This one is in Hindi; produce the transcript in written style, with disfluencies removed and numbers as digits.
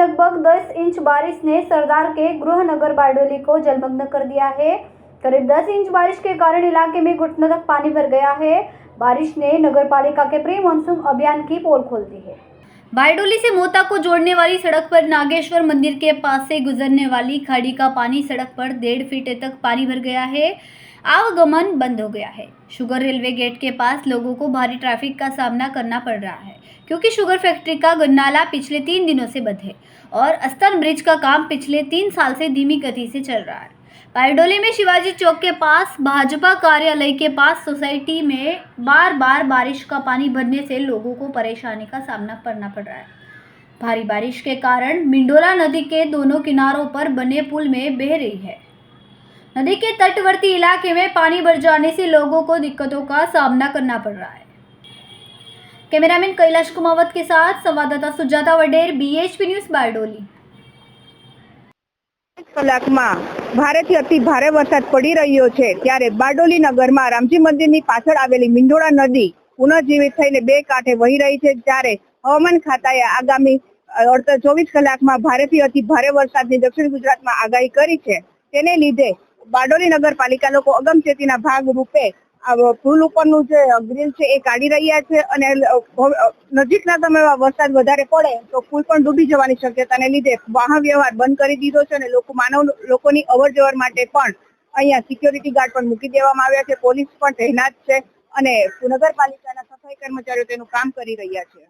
लगभग 10 इंच बारिश ने सरदार के गृहनगर बारडोली को जलमग्न कर दिया है। करीब 10 इंच बारिश के कारण इलाके में घुटनों तक पानी भर गया है। बारिश ने नगरपालिका के प्री मानसून अभियान की पोल खोल दी है। बारडोली से मोता को जोड़ने वाली सड़क पर नागेश्वर मंदिर के पास से गुजरने वाली खाड़ी का पानी सड़क पर 1.5 फीट तक पानी भर गया है। आवागमन बंद हो गया है। शुगर रेलवे गेट के पास लोगों को भारी ट्रैफिक का सामना करना पड़ रहा है क्योंकि शुगर फैक्ट्री का गन्नाला पिछले 3 दिनों से बंद है और अस्तन ब्रिज का काम पिछले 3 साल से धीमी गति से चल रहा है। बारडोली में शिवाजी चौक के पास भाजपा कार्यालय के पास सोसाइटी में बार बार बारिश का पानी भरने से लोगों को परेशानी का सामना करना पड़ रहा है। भारी बारिश के कारण मिंडोला नदी के दोनों किनारों पर बने पुल में बह रही है। नदी के तटवर्ती इलाके में पानी भर जाने से लोगों को दिक्कतों का सामना करना पड़ रहा है। कैमरामैन कैलाश कुमावत के साथ संवाददाता सुजाता वडेर, BHP न्यूज़, बारडोली। કલાકમાં ભારેથી અતિ ભારે વરસાદ પડી રહ્યો છે ત્યારે બારડોલી નગરમાં રામજી મંદિરની પાછળ આવેલી મિંડોળા નદી પુનઃજીવિત થઈને બે કાંઠે વહી રહી છે। ત્યારે હવામાન ખાતાએ આગામી 24 કલાકમાં ભારેથી અતિ ભારે વરસાદની દક્ષિણ ગુજરાતમાં આગાહી કરી છે। તેને લીધે બારડોલી નગરપાલિકા લોકો અગમચેતીના ભાગ રૂપે પુલ ઉપરનું જે ગ્રીલ છે એ કાઢી રહ્યા છે અને નજીકના સમયમાં વરસાદ વધારે પડે તો પુલ પણ ડૂબી જવાની શક્યતાને લીધે વાહન વ્યવહાર બંધ કરી દીધો છે અને લોકોની અવરજવર માટે પણ અહીંયા સિક્યોરિટી ગાર્ડ પણ મૂકી દેવામાં આવ્યા છે। પોલીસ પણ તૈનાત છે અને નગરપાલિકાના સફાઈ કર્મચારીઓ તેનું કામ કરી રહ્યા છે।